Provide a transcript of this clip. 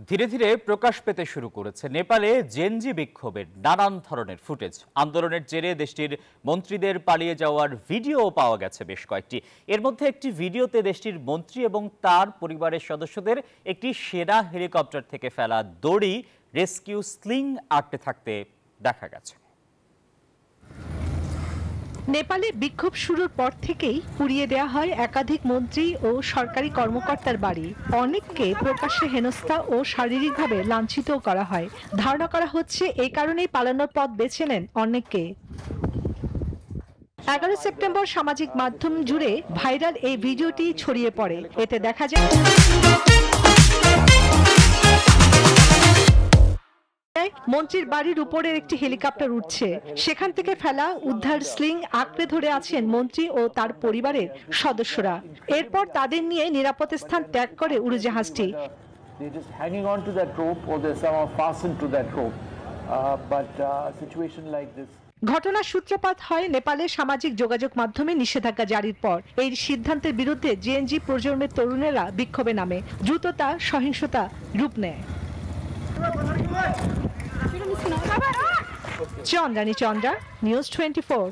ধীরে ধীরে প্রকাশ পেতে শুরু করেছে নেপালে জেনজি বিক্ষোভের নানান ধরনের ফুটেজ। আন্দোলনের জেরে দেশটির মন্ত্রীদের পালিয়ে যাওয়ার ভিডিও পাওয়া গেছে বেশ কয়েকটি। এর মধ্যে একটি ভিডিওতে দেশটির মন্ত্রী এবং তার পরিবারের সদস্যদের একটি সেনা হেলিকপ্টার থেকে ফেলা দড়ি রেস্কিউ স্লিং আটকে থাকতে দেখা গেছে। নেপালে বিক্ষোভ শুরুর পর থেকেই পুড়িয়ে দেওয়া হয় একাধিক মন্ত্রী ও সরকারি কর্মকর্তার বাড়ি। অনেককে প্রকাশ্যে হেনস্থা ও শারীরিকভাবে লাঞ্ছিতও করা হয়। ধারণা করা হচ্ছে এই কারণেই পালানোর পথ বেছে নেন অনেকে। 11 সেপ্টেম্বর সামাজিক মাধ্যম জুড়ে ভাইরাল এই ভিডিওটি ছড়িয়ে পড়ে। এতে দেখা যায় মন্ত্রীর বাড়ির উপরের একটি হেলিকপ্টার উঠছে, সেখান থেকে ফেলা উদ্ধার স্লিং আঁকড়ে ধরে আছেন মন্ত্রী ও তার পরিবারের সদস্যরা। এরপর তাদের নিয়ে নিরাপদ স্থান ত্যাগ করে উড়োজাহাজটি। ঘটনার সূত্রপাত হয় নেপালের সামাজিক যোগাযোগ মাধ্যমে নিষেধাজ্ঞা জারির পর। এই সিদ্ধান্তের বিরুদ্ধে জেএনজি প্রজন্মের তরুণেরা বিক্ষোভে নামে। দ্রুত তা সহিংসতা রূপ নেয়। চন্দ্রানী চন্দ্রা, নিউজ 24।